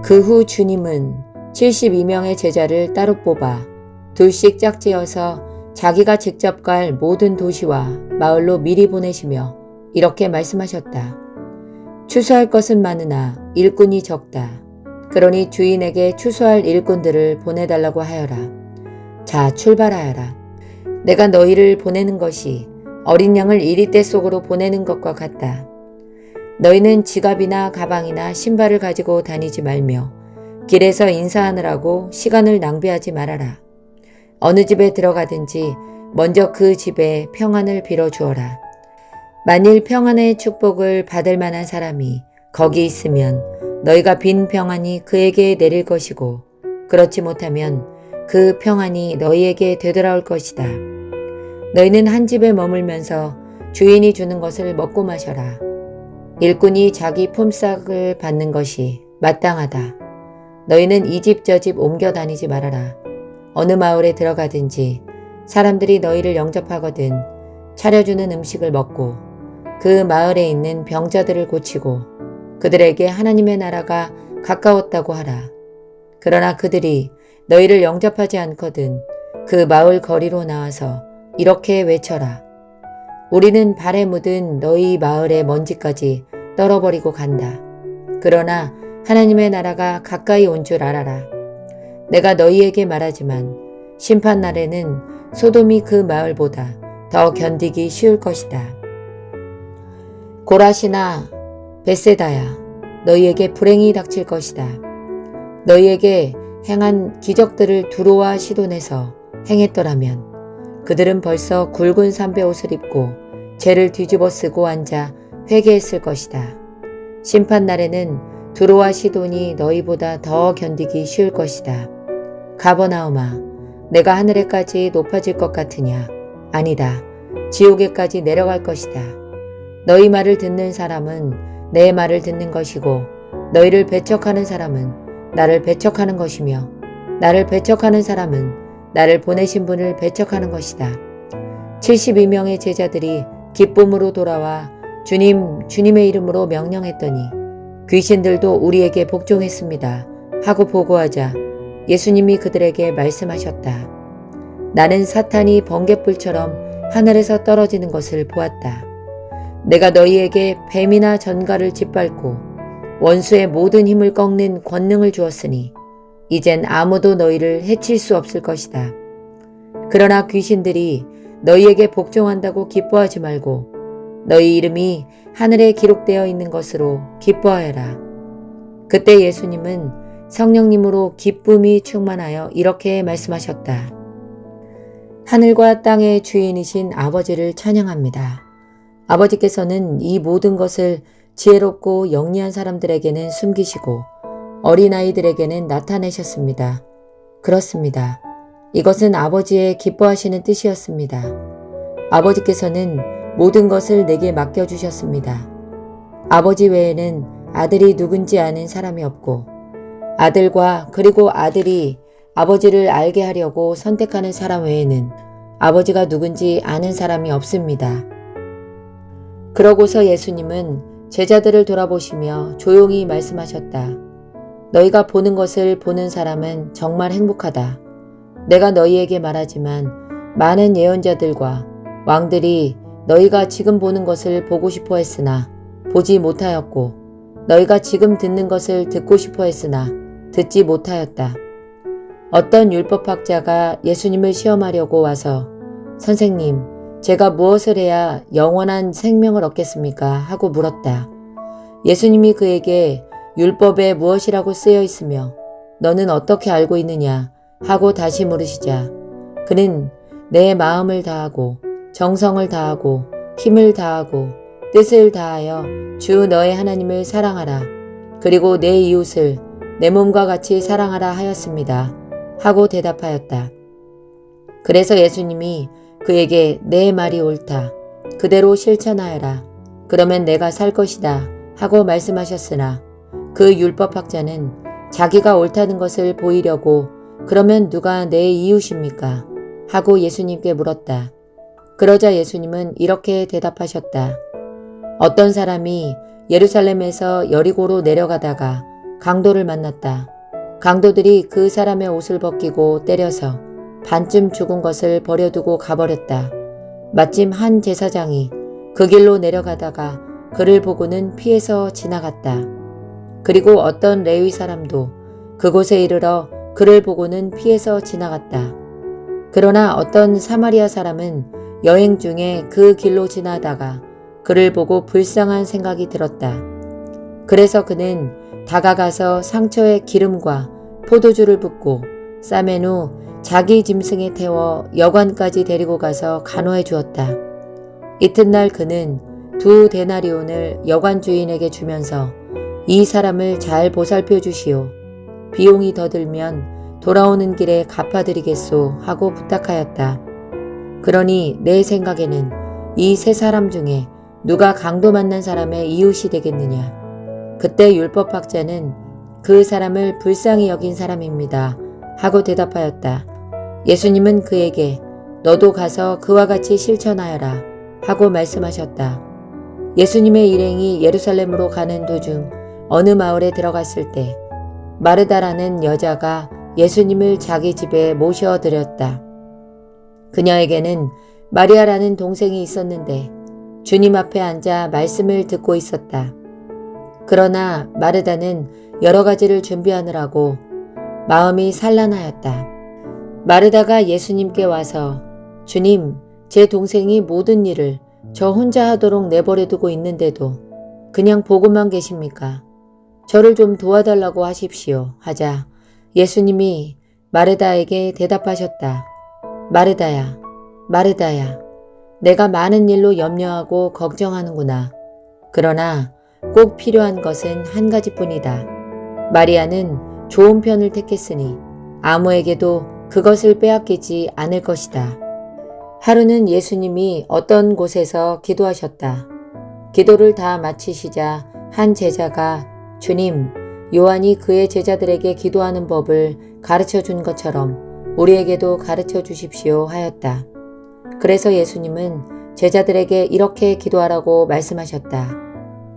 그 후 주님은 72명의 제자를 따로 뽑아 둘씩 짝지어서 자기가 직접 갈 모든 도시와 마을로 미리 보내시며 이렇게 말씀하셨다. 추수할 것은 많으나 일꾼이 적다. 그러니 주인에게 추수할 일꾼들을 보내달라고 하여라. 자, 출발하여라. 내가 너희를 보내는 것이 어린 양을 이리떼 속으로 보내는 것과 같다. 너희는 지갑이나 가방이나 신발을 가지고 다니지 말며 길에서 인사하느라고 시간을 낭비하지 말아라. 어느 집에 들어가든지 먼저 그 집에 평안을 빌어주어라. 만일 평안의 축복을 받을 만한 사람이 거기 있으면 너희가 빈 평안이 그에게 내릴 것이고 그렇지 못하면 그 평안이 너희에게 되돌아올 것이다. 너희는 한 집에 머물면서 주인이 주는 것을 먹고 마셔라. 일꾼이 자기 품삯을 받는 것이 마땅하다. 너희는 이 집 저 집 옮겨 다니지 말아라. 어느 마을에 들어가든지 사람들이 너희를 영접하거든 차려주는 음식을 먹고 그 마을에 있는 병자들을 고치고 그들에게 하나님의 나라가 가까웠다고 하라. 그러나 그들이 너희를 영접하지 않거든 그 마을 거리로 나와서 이렇게 외쳐라. 우리는 발에 묻은 너희 마을의 먼지까지 떨어버리고 간다. 그러나 하나님의 나라가 가까이 온 줄 알아라. 내가 너희에게 말하지만 심판날에는 소돔이 그 마을보다 더 견디기 쉬울 것이다. 고라시나 벳세다야, 너희에게 불행이 닥칠 것이다. 너희에게 행한 기적들을 두로와 시돈에서 행했더라면 그들은 벌써 굵은 삼배옷을 입고 죄를 뒤집어 쓰고 앉아 회개했을 것이다. 심판날에는 두로와 시돈이 너희보다 더 견디기 쉬울 것이다. 가버나움아, 내가 하늘에까지 높아질 것 같으냐? 아니다. 지옥에까지 내려갈 것이다. 너희 말을 듣는 사람은 내 말을 듣는 것이고 너희를 배척하는 사람은 나를 배척하는 것이며 나를 배척하는 사람은 나를 보내신 분을 배척하는 것이다. 72명의 제자들이 기쁨으로 돌아와 주님의 이름으로 명령했더니 귀신들도 우리에게 복종했습니다 하고 보고하자 예수님이 그들에게 말씀하셨다. 나는 사탄이 번갯불처럼 하늘에서 떨어지는 것을 보았다. 내가 너희에게 뱀이나 전갈을 짓밟고 원수의 모든 힘을 꺾는 권능을 주었으니 이젠 아무도 너희를 해칠 수 없을 것이다. 그러나 귀신들이 너희에게 복종한다고 기뻐하지 말고 너희 이름이 하늘에 기록되어 있는 것으로 기뻐하여라. 그때 예수님은 성령님으로 기쁨이 충만하여 이렇게 말씀하셨다. 하늘과 땅의 주인이신 아버지를 찬양합니다. 아버지께서는 이 모든 것을 지혜롭고 영리한 사람들에게는 숨기시고 어린아이들에게는 나타내셨습니다. 그렇습니다. 이것은 아버지의 기뻐하시는 뜻이었습니다. 아버지께서는 모든 것을 내게 맡겨주셨습니다. 아버지 외에는 아들이 누군지 아는 사람이 없고 아들과 그리고 아들이 아버지를 알게 하려고 선택하는 사람 외에는 아버지가 누군지 아는 사람이 없습니다. 그러고서 예수님은 제자들을 돌아보시며 조용히 말씀하셨다. 너희가 보는 것을 보는 사람은 정말 행복하다. 내가 너희에게 말하지만 많은 예언자들과 왕들이 너희가 지금 보는 것을 보고 싶어 했으나 보지 못하였고 너희가 지금 듣는 것을 듣고 싶어 했으나 듣지 못하였다. 어떤 율법학자가 예수님을 시험하려고 와서 선생님, 제가 무엇을 해야 영원한 생명을 얻겠습니까? 하고 물었다. 예수님이 그에게 율법에 무엇이라고 쓰여 있으며 너는 어떻게 알고 있느냐? 하고 다시 물으시자 그는 내 마음을 다하고 정성을 다하고 힘을 다하고 뜻을 다하여 주 너의 하나님을 사랑하라. 그리고 내 이웃을 내 몸과 같이 사랑하라 하였습니다. 하고 대답하였다. 그래서 예수님이 그에게 내 말이 옳다. 그대로 실천하여라. 그러면 내가 살 것이다. 하고 말씀하셨으나 그 율법학자는 자기가 옳다는 것을 보이려고 그러면 누가 내 이웃입니까? 하고 예수님께 물었다. 그러자 예수님은 이렇게 대답하셨다. 어떤 사람이 예루살렘에서 여리고로 내려가다가 강도를 만났다. 강도들이 그 사람의 옷을 벗기고 때려서 반쯤 죽은 것을 버려두고 가버렸다. 마침 한 제사장이 그 길로 내려가다가 그를 보고는 피해서 지나갔다. 그리고 어떤 레위 사람도 그곳에 이르러 그를 보고는 피해서 지나갔다. 그러나 어떤 사마리아 사람은 여행 중에 그 길로 지나다가 그를 보고 불쌍한 생각이 들었다. 그래서 그는 다가가서 상처에 기름과 포도주를 붓고 싸맨 후 자기 짐승에 태워 여관까지 데리고 가서 간호해 주었다. 이튿날 그는 2데나리온을 여관 주인에게 주면서 이 사람을 잘 보살펴 주시오. 비용이 더 들면 돌아오는 길에 갚아드리겠소 하고 부탁하였다. 그러니 내 생각에는 이 세 사람 중에 누가 강도 만난 사람의 이웃이 되겠느냐. 그때 율법학자는 그 사람을 불쌍히 여긴 사람입니다 하고 대답하였다. 예수님은 그에게 너도 가서 그와 같이 실천하여라 하고 말씀하셨다. 예수님의 일행이 예루살렘으로 가는 도중 어느 마을에 들어갔을 때 마르다라는 여자가 예수님을 자기 집에 모셔드렸다. 그녀에게는 마리아라는 동생이 있었는데 주님 앞에 앉아 말씀을 듣고 있었다. 그러나 마르다는 여러 가지를 준비하느라고 마음이 산란하였다. 마르다가 예수님께 와서 주님, 제 동생이 모든 일을 저 혼자 하도록 내버려두고 있는데도 그냥 보고만 계십니까? 저를 좀 도와달라고 하십시오 하자 예수님이 마르다에게 대답하셨다. 마르다야, 마르다야, 내가 많은 일로 염려하고 걱정하는구나. 그러나 꼭 필요한 것은 한 가지뿐이다. 마리아는 좋은 편을 택했으니 아무에게도 그것을 빼앗기지 않을 것이다. 하루는 예수님이 어떤 곳에서 기도하셨다. 기도를 다 마치시자 한 제자가 주님, 요한이 그의 제자들에게 기도하는 법을 가르쳐 준 것처럼 우리에게도 가르쳐 주십시오 하였다. 그래서 예수님은 제자들에게 이렇게 기도하라고 말씀하셨다.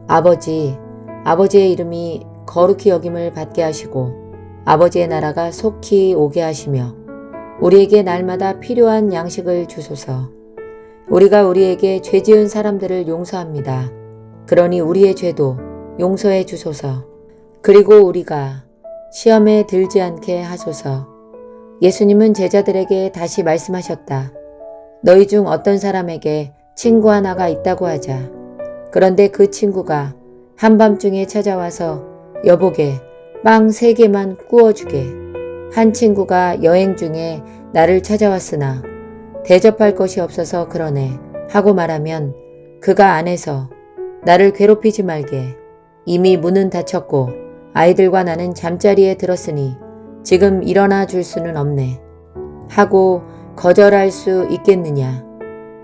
아버지, 아버지의 이름이 거룩히 여김을 받게 하시고 아버지의 나라가 속히 오게 하시며 우리에게 날마다 필요한 양식을 주소서. 우리가 우리에게 죄 지은 사람들을 용서합니다. 그러니 우리의 죄도 용서해 주소서. 그리고 우리가 시험에 들지 않게 하소서. 예수님은 제자들에게 다시 말씀하셨다. 너희 중 어떤 사람에게 친구 하나가 있다고 하자. 그런데 그 친구가 한밤중에 찾아와서 여보게 빵 3개만 구워주게. 한 친구가 여행 중에 나를 찾아왔으나 대접할 것이 없어서 그러네 하고 말하면 그가 안에서 나를 괴롭히지 말게. 이미 문은 닫혔고 아이들과 나는 잠자리에 들었으니 지금 일어나 줄 수는 없네 하고 거절할 수 있겠느냐.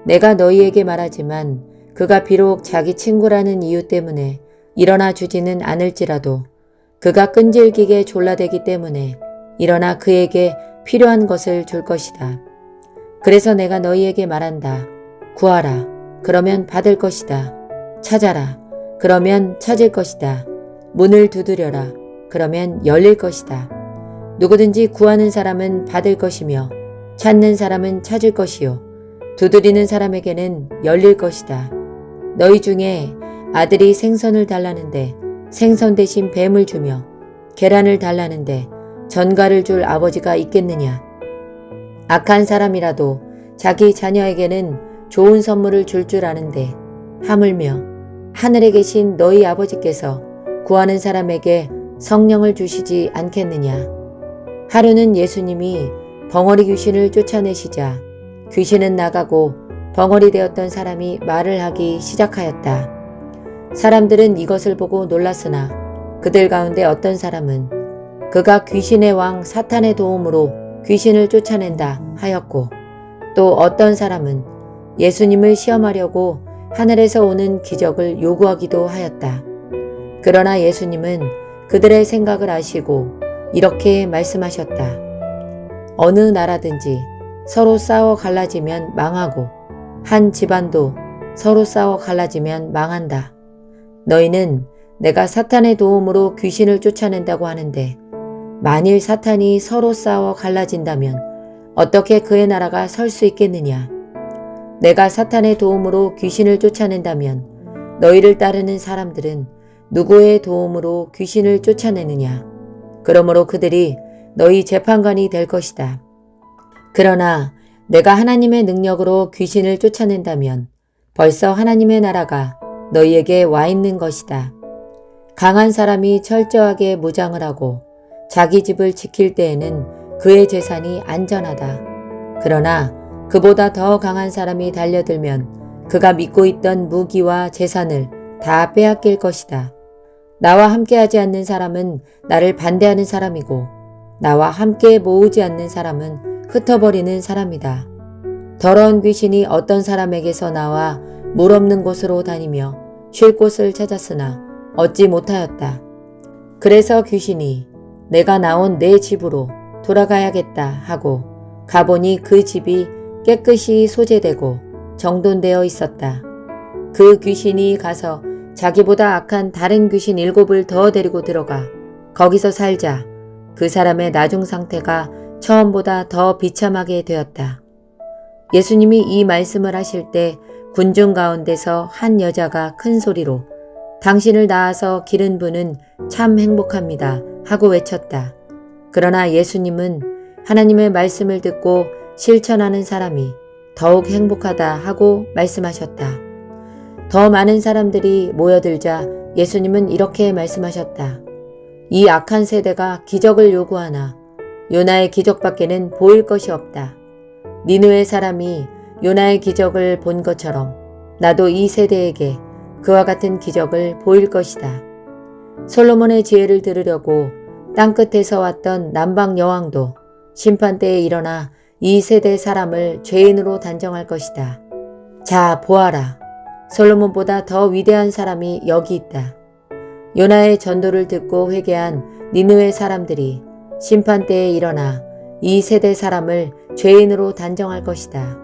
내가 너희에게 말하지만 그가 비록 자기 친구라는 이유 때문에 일어나 주지는 않을지라도 그가 끈질기게 졸라대기 때문에 일어나 그에게 필요한 것을 줄 것이다. 그래서 내가 너희에게 말한다. 구하라. 그러면 받을 것이다. 찾아라. 그러면 찾을 것이다. 문을 두드려라. 그러면 열릴 것이다. 누구든지 구하는 사람은 받을 것이며 찾는 사람은 찾을 것이요. 두드리는 사람에게는 열릴 것이다. 너희 중에 아들이 생선을 달라는데 생선 대신 뱀을 주며 계란을 달라는데 전갈을 줄 아버지가 있겠느냐. 악한 사람이라도 자기 자녀에게는 좋은 선물을 줄 아는데 하물며 하늘에 계신 너희 아버지께서 구하는 사람에게 성령을 주시지 않겠느냐. 하루는 예수님이 벙어리 귀신을 쫓아내시자 귀신은 나가고 벙어리 되었던 사람이 말을 하기 시작하였다. 사람들은 이것을 보고 놀랐으나 그들 가운데 어떤 사람은 그가 귀신의 왕 사탄의 도움으로 귀신을 쫓아낸다 하였고 또 어떤 사람은 예수님을 시험하려고 하늘에서 오는 기적을 요구하기도 하였다. 그러나 예수님은 그들의 생각을 아시고 이렇게 말씀하셨다. 어느 나라든지 서로 싸워 갈라지면 망하고 한 집안도 서로 싸워 갈라지면 망한다. 너희는 내가 사탄의 도움으로 귀신을 쫓아낸다고 하는데 만일 사탄이 서로 싸워 갈라진다면 어떻게 그의 나라가 설 수 있겠느냐? 내가 사탄의 도움으로 귀신을 쫓아낸다면 너희를 따르는 사람들은 누구의 도움으로 귀신을 쫓아내느냐? 그러므로 그들이 너희 재판관이 될 것이다. 그러나 내가 하나님의 능력으로 귀신을 쫓아낸다면 벌써 하나님의 나라가 너희에게 와 있는 것이다. 강한 사람이 철저하게 무장을 하고 자기 집을 지킬 때에는 그의 재산이 안전하다. 그러나 그보다 더 강한 사람이 달려들면 그가 믿고 있던 무기와 재산을 다 빼앗길 것이다. 나와 함께하지 않는 사람은 나를 반대하는 사람이고 나와 함께 모으지 않는 사람은 흩어버리는 사람이다. 더러운 귀신이 어떤 사람에게서 나와 물 없는 곳으로 다니며 쉴 곳을 찾았으나 얻지 못하였다. 그래서 귀신이 내가 나온 내 집으로 돌아가야겠다 하고 가보니 그 집이 깨끗이 소재되고 정돈되어 있었다. 그 귀신이 가서 자기보다 악한 다른 귀신 7을 더 데리고 들어가 거기서 살자 그 사람의 나중 상태가 처음보다 더 비참하게 되었다. 예수님이 이 말씀을 하실 때 군중 가운데서 한 여자가 큰 소리로 당신을 낳아서 기른 분은 참 행복합니다 하고 외쳤다. 그러나 예수님은 하나님의 말씀을 듣고 실천하는 사람이 더욱 행복하다 하고 말씀하셨다. 더 많은 사람들이 모여들자 예수님은 이렇게 말씀하셨다. 이 악한 세대가 기적을 요구하나 요나의 기적밖에는 보일 것이 없다. 니느웨 사람이 요나의 기적을 본 것처럼 나도 이 세대에게 그와 같은 기적을 보일 것이다. 솔로몬의 지혜를 들으려고 땅끝에서 왔던 남방 여왕도 심판대에 일어나 이 세대 사람을 죄인으로 단정할 것이다. 자, 보아라. 솔로몬보다 더 위대한 사람이 여기 있다. 요나의 전도를 듣고 회개한 니느웨 사람들이 심판대에 일어나 이 세대 사람을 죄인으로 단정할 것이다.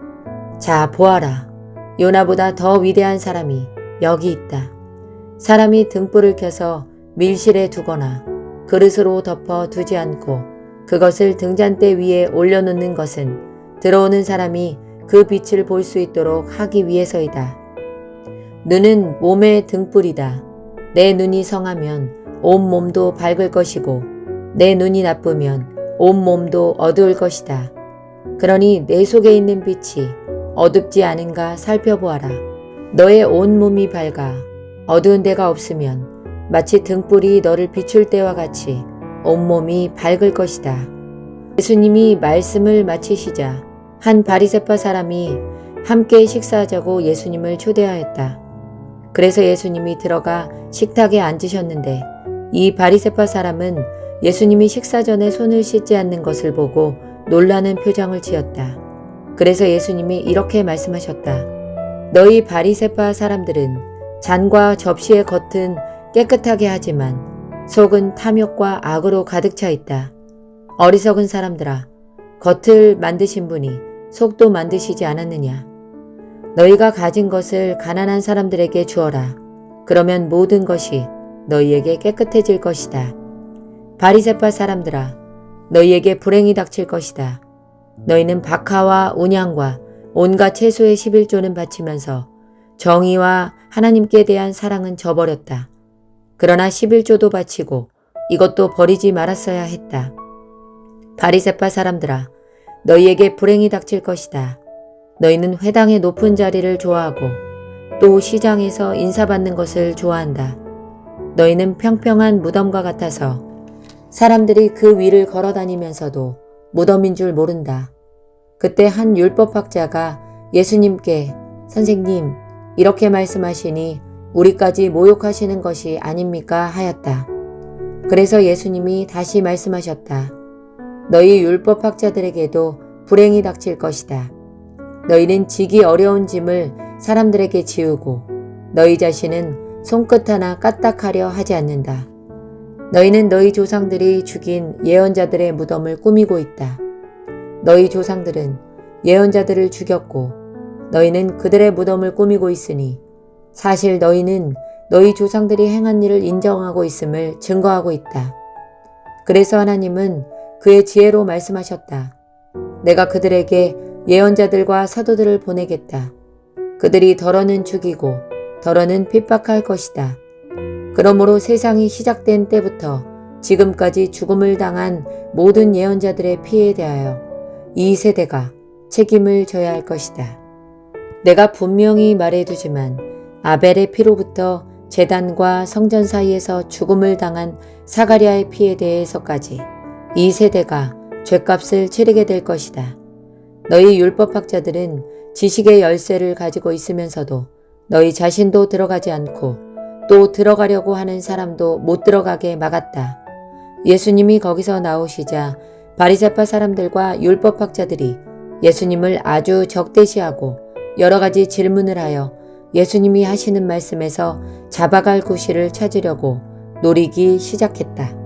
자, 보아라. 요나보다 더 위대한 사람이 여기 있다. 사람이 등불을 켜서 밀실에 두거나 그릇으로 덮어 두지 않고 그것을 등잔대 위에 올려놓는 것은 들어오는 사람이 그 빛을 볼 수 있도록 하기 위해서이다. 눈은 몸의 등불이다. 내 눈이 성하면 온 몸도 밝을 것이고 내 눈이 나쁘면 온 몸도 어두울 것이다. 그러니 내 속에 있는 빛이 어둡지 않은가 살펴보아라. 너의 온 몸이 밝아 어두운 데가 없으면 마치 등불이 너를 비출 때와 같이 온몸이 밝을 것이다. 예수님이 말씀을 마치시자 한 바리새파 사람이 함께 식사하자고 예수님을 초대하였다. 그래서 예수님이 들어가 식탁에 앉으셨는데 이 바리새파 사람은 예수님이 식사 전에 손을 씻지 않는 것을 보고 놀라는 표정을 지었다. 그래서 예수님이 이렇게 말씀하셨다. 너희 바리새파 사람들은 잔과 접시의 겉은 깨끗하게 하지만 속은 탐욕과 악으로 가득 차 있다. 어리석은 사람들아, 겉을 만드신 분이 속도 만드시지 않았느냐. 너희가 가진 것을 가난한 사람들에게 주어라. 그러면 모든 것이 너희에게 깨끗해질 것이다. 바리새파 사람들아, 너희에게 불행이 닥칠 것이다. 너희는 박하와 온양과 온갖 채소의 11조는 바치면서 정의와 하나님께 대한 사랑은 저버렸다. 그러나 11조도 바치고 이것도 버리지 말았어야 했다. 바리새파 사람들아, 너희에게 불행이 닥칠 것이다. 너희는 회당의 높은 자리를 좋아하고 또 시장에서 인사받는 것을 좋아한다. 너희는 평평한 무덤과 같아서 사람들이 그 위를 걸어다니면서도 무덤인 줄 모른다. 그때 한 율법학자가 예수님께 선생님, 이렇게 말씀하시니 우리까지 모욕하시는 것이 아닙니까? 하였다. 그래서 예수님이 다시 말씀하셨다. 너희 율법학자들에게도 불행이 닥칠 것이다. 너희는 지기 어려운 짐을 사람들에게 지우고 너희 자신은 손끝 하나 까딱하려 하지 않는다. 너희는 너희 조상들이 죽인 예언자들의 무덤을 꾸미고 있다. 너희 조상들은 예언자들을 죽였고 너희는 그들의 무덤을 꾸미고 있으니 사실 너희는 너희 조상들이 행한 일을 인정하고 있음을 증거하고 있다. 그래서 하나님은 그의 지혜로 말씀하셨다. 내가 그들에게 예언자들과 사도들을 보내겠다. 그들이 더러는 죽이고 더러는 핍박할 것이다. 그러므로 세상이 시작된 때부터 지금까지 죽음을 당한 모든 예언자들의 피해에 대하여 이 세대가 책임을 져야 할 것이다. 내가 분명히 말해두지만 아벨의 피로부터 제단과 성전 사이에서 죽음을 당한 사가랴의 피에 대해서까지 이 세대가 죗값을 치르게 될 것이다. 너희 율법학자들은 지식의 열쇠를 가지고 있으면서도 너희 자신도 들어가지 않고 또 들어가려고 하는 사람도 못 들어가게 막았다. 예수님이 거기서 나오시자 바리새파 사람들과 율법학자들이 예수님을 아주 적대시하고 여러 가지 질문을 하여 예수님이 하시는 말씀에서 잡아갈 구실을 찾으려고 노리기 시작했다.